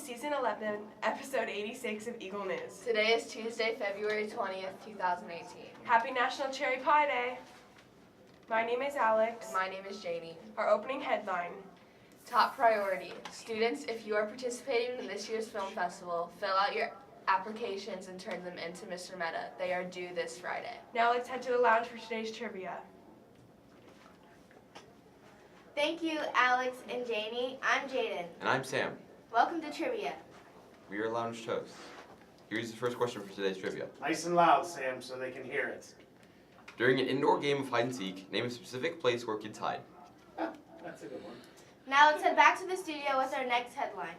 Season 11, Episode 86 of Eagle News. Today is Tuesday, February 20th, 2018. Happy National Cherry Pie Day! My name is Alex. And my name is Janie. Our opening headline. Top priority. Students, if you are participating in this year's film festival, fill out your applications and turn them into Mr. Meta. They are due this Friday. Now let's head to the lounge for today's trivia. Thank you, Alex and Janie. I'm Jaden. And I'm Sam. Welcome to Trivia. We are Lounge Toast. Here's the first question for today's trivia. Nice and loud, Sam, so they can hear it. During an indoor game of hide and seek, name a specific place where kids hide. That's a good one. Now let's head back to the studio with our next headline.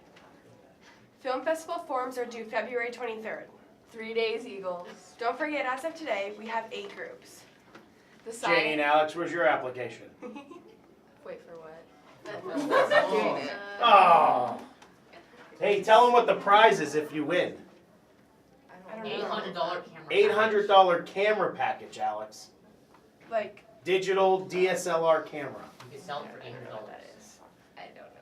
Film festival forms are due February 23rd. 3 days, Eagles. Don't forget, as of today, we have 8 groups. The Janie and Alex, where's your application? Wait for what? Oh. Hey, tell them what the prize is if you win. I don't know. $800 camera. $800 camera package, Alex. Like, Digital DSLR camera. You can sell it for I don't know $800. what that is. I don't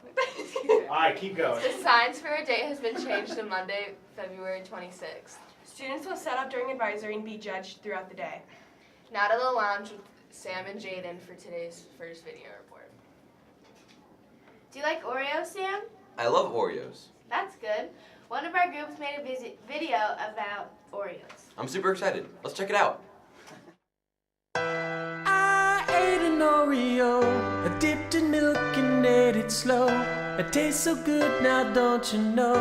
know. All right, keep going. The Science Fair date has been changed to Monday, February 26th. Students will set up during advisory and be judged throughout the day. Now to the lounge with Sam and Jaden for today's first video report. Do you like Oreos, Sam? I love Oreos. That's good. One of our groups made a video about Oreos. I'm super excited. Let's check it out. I ate an Oreo, I dipped in milk and ate it slow. It tastes so good now, don't you know?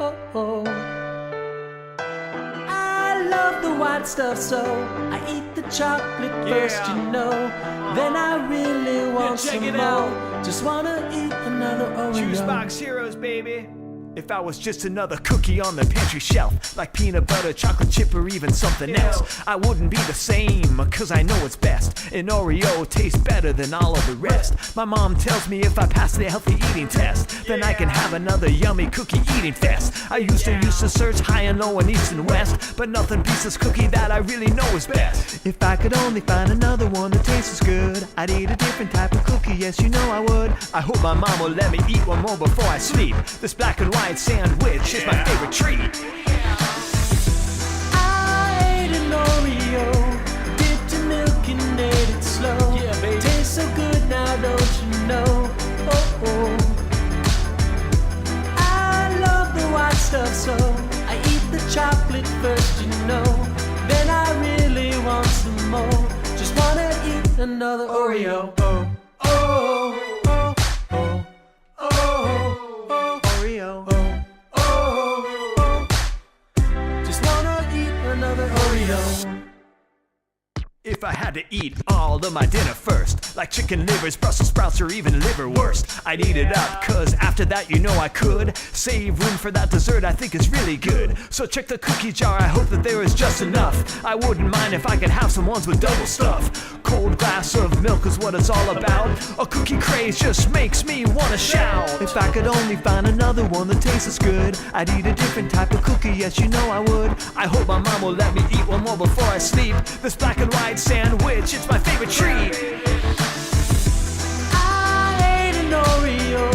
Oh, oh. I love the white stuff, so I eat the chocolate first, you know. Then I really want check some it more. out. Just wanna eat another Oreo. Juice Box Heroes, baby. If I was just another cookie on the pantry shelf, like peanut butter, chocolate chip, or even something else, I wouldn't be the same, cause I know it's best. An Oreo tastes better than all of the rest. My mom tells me if I pass the healthy eating test, then I can have another yummy cookie eating fest. I used to search high and low and east and west, but nothing beats this cookie that I really know is best. If I could only find another one that tastes as good, I'd eat a different type of cookie, yes you know I would. I hope my mom will let me eat one more before I sleep. This black and white sandwich is my favorite treat. I ate an Oreo, dipped in milk and ate it slow. Yeah, baby. Tastes so good now, don't you know? Oh, oh. I love the white stuff, so I eat the chocolate first, you know. Then I really want some more. Just wanna eat another Oreo. Oh, oh, oh, oh, oh, oh, oh, Oreo. Just wanna eat another Oreo. If I had to eat all of my dinner first, like chicken livers, Brussels sprouts, or even liverwurst, I'd eat it up, cause after that you know I could save room for that dessert I think is really good. So check the cookie jar, I hope that there is just enough. I wouldn't mind if I could have some ones with double stuff. Cold glass of milk is what it's all about. A cookie craze just makes me wanna shout. If I could only find another one that tastes as good, I'd eat a different type of cookie, yes you know I would. I hope my mom will let me eat one more before I sleep. This black and white sandwich, it's my favorite treat. I ate an Oreo,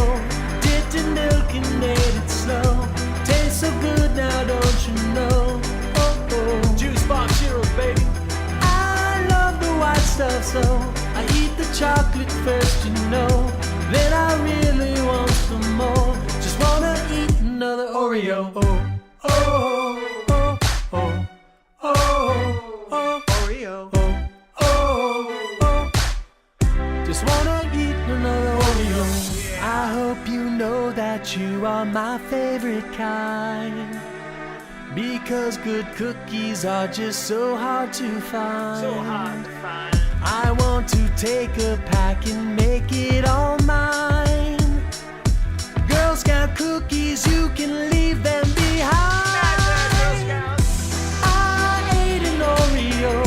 dipped in milk and ate it slow. Tastes so good now, don't you know? Oh, oh. Juice Box Heroes, baby. I love the white stuff, so I eat the chocolate first, you know. Then I really want some more. Just wanna eat another Oreo. Oh, oh, oh, oh, oh, oh, oh, Oreo. Just wanna eat another Oreo. I hope you know that you are my favorite kind, because good cookies are just so hard to find. I want to take a pack and make it all mine. Girl Scout cookies, you can leave them behind. I ate an Oreo,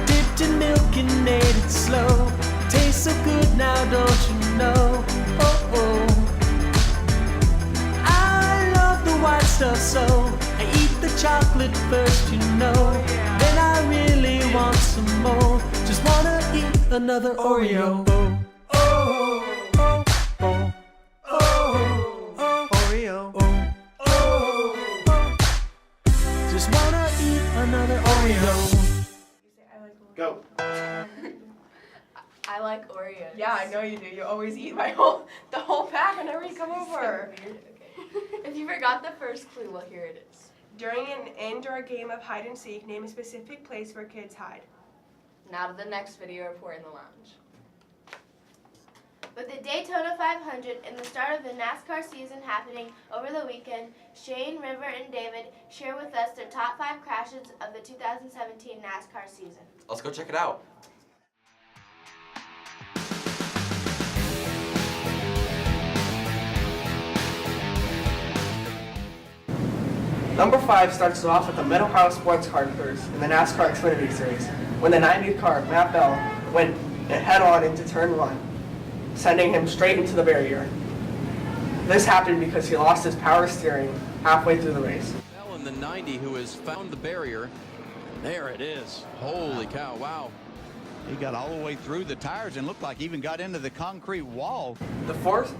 dipped in milk and ate it slow. Tastes so good now, don't you know? Oh, oh. I love the white stuff, so I eat the chocolate first, you know. Then I really want some more. Just wanna eat another Oreo. Oh, oh, oh, oh, oh, oh, Oreo. Oh, Go. I like Oreos. Yeah, I know you do. You always eat the whole pack whenever you come over. Weird. Okay. If you forgot the first clue, well, here it is. During an indoor game of hide and seek, name a specific place where kids hide. Now to the next video report in the lounge. With the Daytona 500 and the start of the NASCAR season happening over the weekend, Shane, River, and David share with us their top 5 crashes of the 2017 NASCAR season. Let's go check it out. Number 5 starts it off with the Mid-Ohio Sports Car Cruise in the NASCAR Xfinity Series, when the 90th car, Matt Bell, went head-on into turn 1, sending him straight into the barrier. This happened because he lost his power steering halfway through the race. Bell in the 90 who has found the barrier. There it is. Holy cow, wow. He got all the way through the tires and looked like he even got into the concrete wall. The first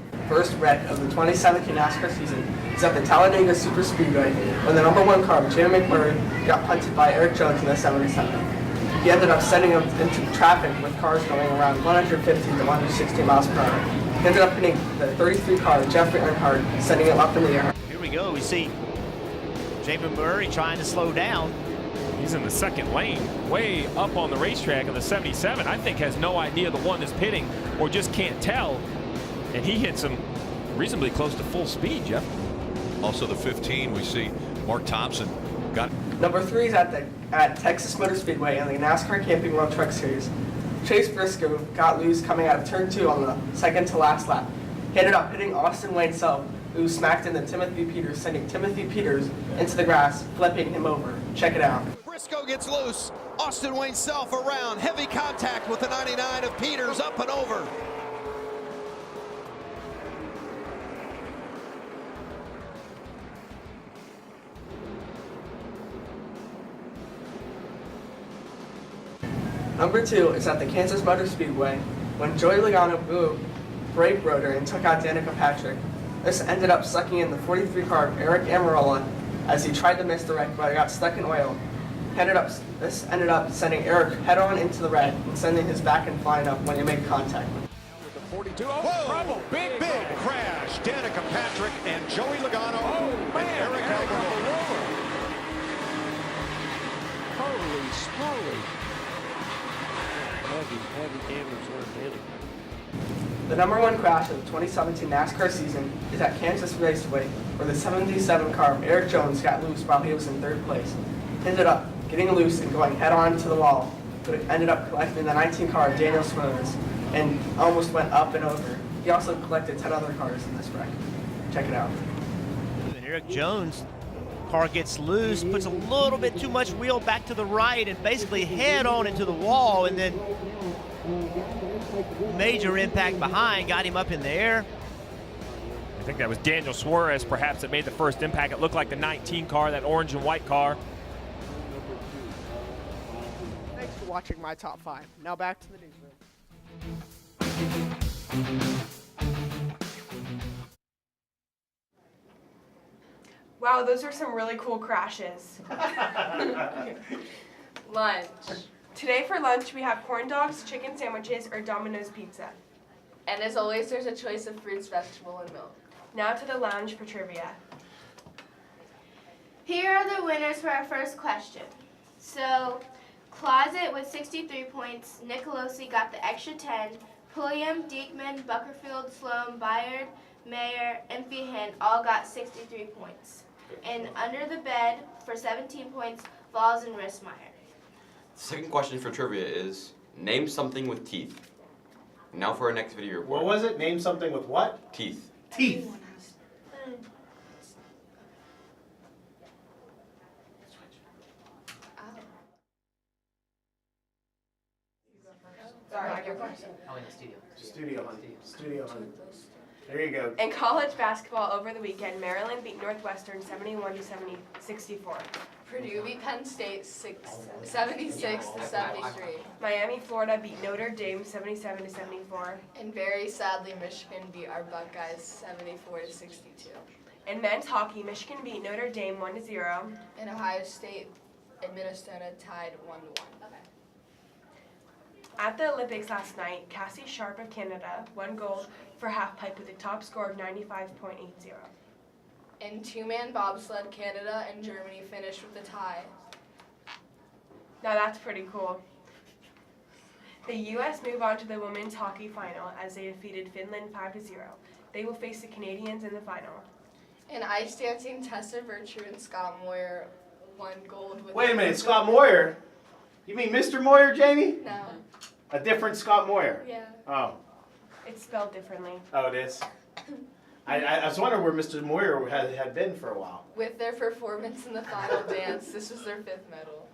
wreck of the 2017 NASCAR season is at the Talladega Superspeedway when the number 1 car, Jamie McMurray, got punted by Eric Jones in the 77. He ended up sending him into traffic with cars going around 150 to 160 miles per hour. He ended up hitting the 33 car, Jeffrey Earnhardt, sending him up in the air. Here we go. We see Jamie Murray trying to slow down. He's in the second lane, way up on the racetrack, and the 77, I think, has no idea the one is pitting or just can't tell. And he hits him reasonably close to full speed, Jeff. Also the 15, we see Mark Thompson got. Number 3 is at Texas Motor Speedway in the NASCAR Camping World Truck Series. Chase Briscoe got loose coming out of turn 2 on the second to last lap. He ended up hitting Austin Wayne Self, who smacked into Timothy Peters, sending Timothy Peters into the grass, flipping him over. Check it out. Briscoe gets loose. Austin Wayne Self around. Heavy contact with the 99 of Peters, up and over. Number 2 is at the Kansas Motor Speedway when Joey Logano blew brake rotor and took out Danica Patrick. This ended up sucking in the 43 car Eric Amarola as he tried to miss the wreck but got stuck in oil. This ended up sending Eric head-on into the red and sending his back end flying up when he made contact. With the 42, Whoa! Big crash. Danica Patrick and Joey Logano and Eric Amarola. Holy smoly. Heavy damage on Danica. The number 1 crash of the 2017 NASCAR season is at Kansas Raceway, where the 77 car Eric Jones got loose while he was in 3rd place. He ended up getting loose and going head-on to the wall, but it ended up collecting the 19 car Daniel Smithers and almost went up and over. He also collected 10 other cars in this wreck. Check it out. And Eric Jones' car gets loose, puts a little bit too much wheel back to the right and basically head on into the wall, and then major impact behind got him up in the air. I think that was Daniel Suarez perhaps that made the first impact. It looked like the 19 car, that orange and white car. Thanks for watching my top 5. Now back to the newsroom. Wow, those are some really cool crashes. Lunch. Today for lunch, we have corn dogs, chicken sandwiches, or Domino's pizza. And as always, there's a choice of fruits, vegetable, and milk. Now to the lounge for trivia. Here are the winners for our first question. So, Closet with 63 points, Nicolosi got the extra 10, Pulliam, Diekman, Buckerfield, Sloan, Byard, Mayer, and Feehan all got 63 points. And Under the Bed for 17 points, Valls and Rissmeyer. The second question for trivia is, name something with teeth. Now for our next video report. What was it? Name something with what? Teeth. Teeth. Sorry, your question. Oh, in the studio. Studio hunt. There you go. In college basketball over the weekend, Maryland beat Northwestern 71 to 64. Purdue beat Penn State 76 to 73. Miami, Florida beat Notre Dame 77 to 74. And very sadly, Michigan beat our Buckeyes 74 to 62. In men's hockey, Michigan beat Notre Dame 1 to 0. And Ohio State and Minnesota tied 1 to 1. At the Olympics last night, Cassie Sharp of Canada won gold for halfpipe with a top score of 95.80. In two-man bobsled, Canada and Germany finished with a tie. Now that's pretty cool. The U.S. move on to the women's hockey final as they defeated Finland 5-0. They will face the Canadians in the final. In ice dancing, Tessa Virtue and Scott Moyer won gold with... Wait a minute, Scott Moyer? You mean Mr. Moyer, Jamie? No. A different Scott Moyer? Yeah. Oh. It's spelled differently. Oh, it is? I was wondering where Mr. Moyer had been for a while. With their performance in the final dance, this was their 5th medal.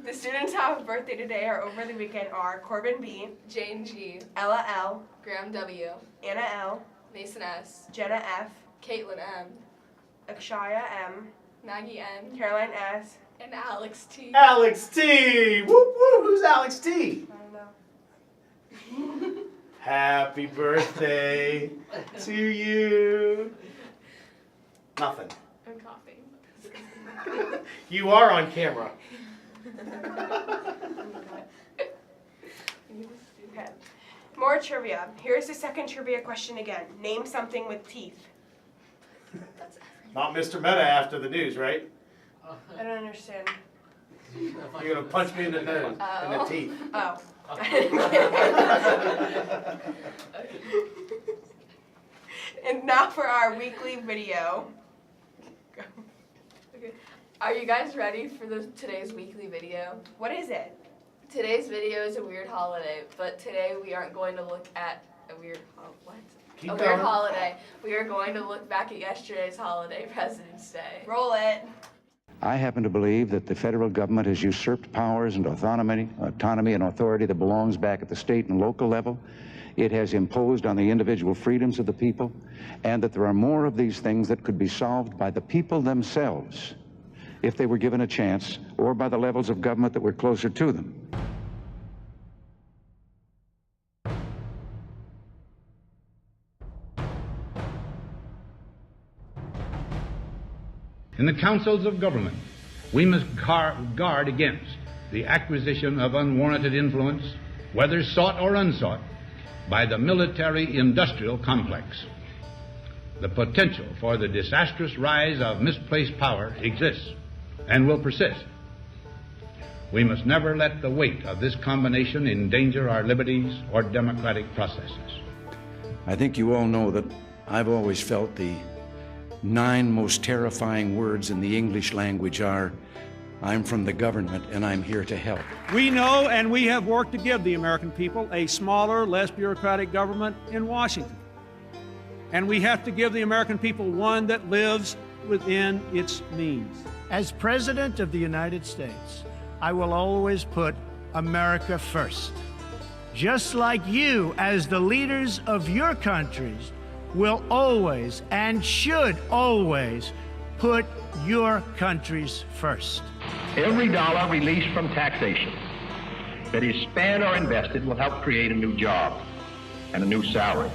The students who have a birthday today or over the weekend are Corbin B., Jane G., Ella L., Graham W., Anna L., Mason S., Jenna F., Caitlin M., Akshaya M., Maggie N., Caroline S., and Alex T. Alex T! Whoop whoop! Who's Alex T? I don't know. Happy birthday to you. Nothing. I'm coughing. You are on camera. Okay. More trivia. Here's the second trivia question again. Name something with teeth. Not Mr. Meta after the news, right? I don't understand. You're gonna punch me in the nose, in the teeth. Oh. And now for our weekly video. Okay. Are you guys ready for today's weekly video? What is it? Today's video is a weird holiday, but today we aren't going to look at a weird weird holiday. We are going to look back at yesterday's holiday, President's Day. Roll it. I happen to believe that the federal government has usurped powers and autonomy and authority that belongs back at the state and local level. It has imposed on the individual freedoms of the people, and that there are more of these things that could be solved by the people themselves if they were given a chance, or by the levels of government that were closer to them. In the councils of government, we must guard against the acquisition of unwarranted influence, whether sought or unsought, by the military-industrial complex. The potential for the disastrous rise of misplaced power exists and will persist. We must never let the weight of this combination endanger our liberties or democratic processes. I think you all know that I've always felt the 9 most terrifying words in the English language are, I'm from the government and I'm here to help. We know and we have worked to give the American people a smaller, less bureaucratic government in Washington. And we have to give the American people one that lives within its means. As President of the United States, I will always put America first. Just like you, as the leaders of your countries, will always and should always put your countries first. Every dollar released from taxation that is spent or invested will help create a new job and a new salary.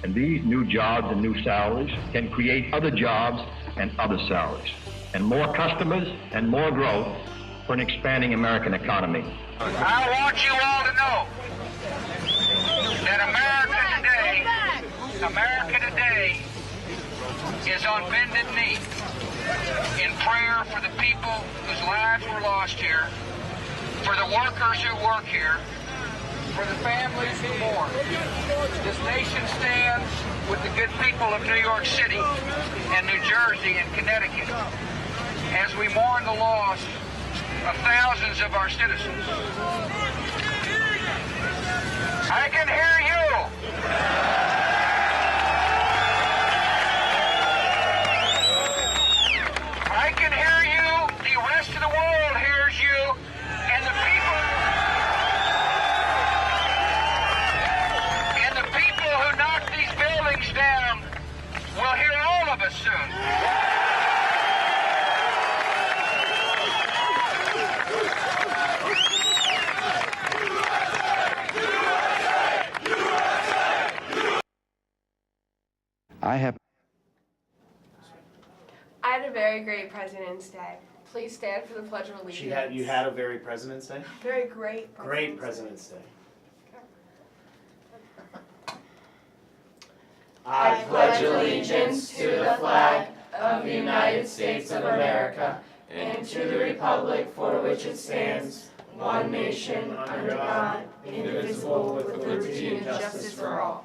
And these new jobs and new salaries can create other jobs and other salaries, and more customers and more growth for an expanding American economy. I want you all to know that America today is on bended knee in prayer for the people whose lives were lost here, for the workers who work here, for the families who mourn. This nation stands with the good people of New York City and New Jersey and Connecticut as we mourn the loss of thousands of our citizens. I can hear you. I can hear you. The rest of the world hears you. And the people who knock these buildings down will hear all of us soon. I had a very very great President's Day. Please stand for the Pledge of Allegiance. You had a very President's Day? Very great Great President's Day. I pledge allegiance to the flag of the United States of America and to the republic for which it stands, one nation, under God, indivisible, with liberty and justice for all.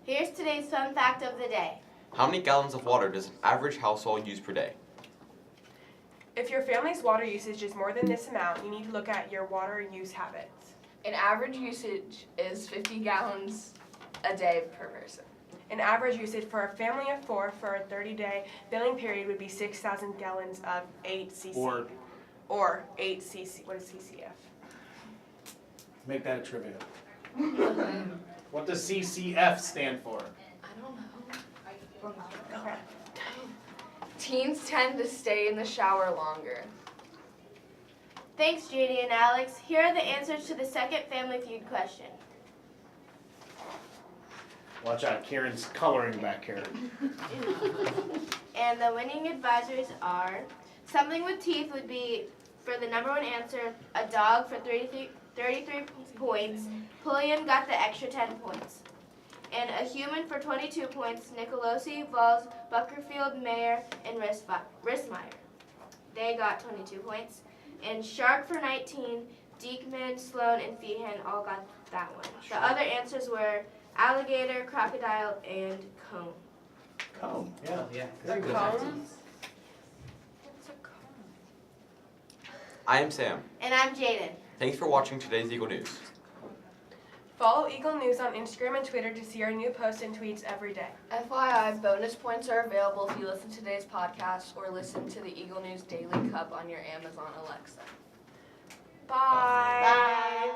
Here's today's fun fact of the day. How many gallons of water does an average household use per day? If your family's water usage is more than this amount, you need to look at your water use habits. An average usage is 50 gallons a day per person. An average usage for a family of 4 for a 30-day billing period would be 6,000 gallons of 8 cc. Or 8 cc. What is CCF? Make that a trivia. What does CCF stand for? I don't know. Okay. Teens tend to stay in the shower longer. Thanks, Judy and Alex. Here are the answers to the second Family Feud question. Watch out, Kieran's coloring back here. And the winning advisors are, something with teeth would be, for the number one answer, a dog for 33 points. Pulliam got the extra 10 points. And a human for 22 points, Nicolosi, Vols, Buckerfield, Mayer, and Rissmeyer. They got 22 points. And shark for 19, Diekman, Sloan, and Feehan all got that one. The other answers were alligator, crocodile, and comb. Comb, yeah. A comb? I am Sam. And I'm Jaden. Thanks for watching today's Eagle News. Follow Eagle News on Instagram and Twitter to see our new posts and tweets every day. FYI, bonus points are available if you listen to today's podcast or listen to the Eagle News Daily Cup on your Amazon Alexa. Bye. Bye.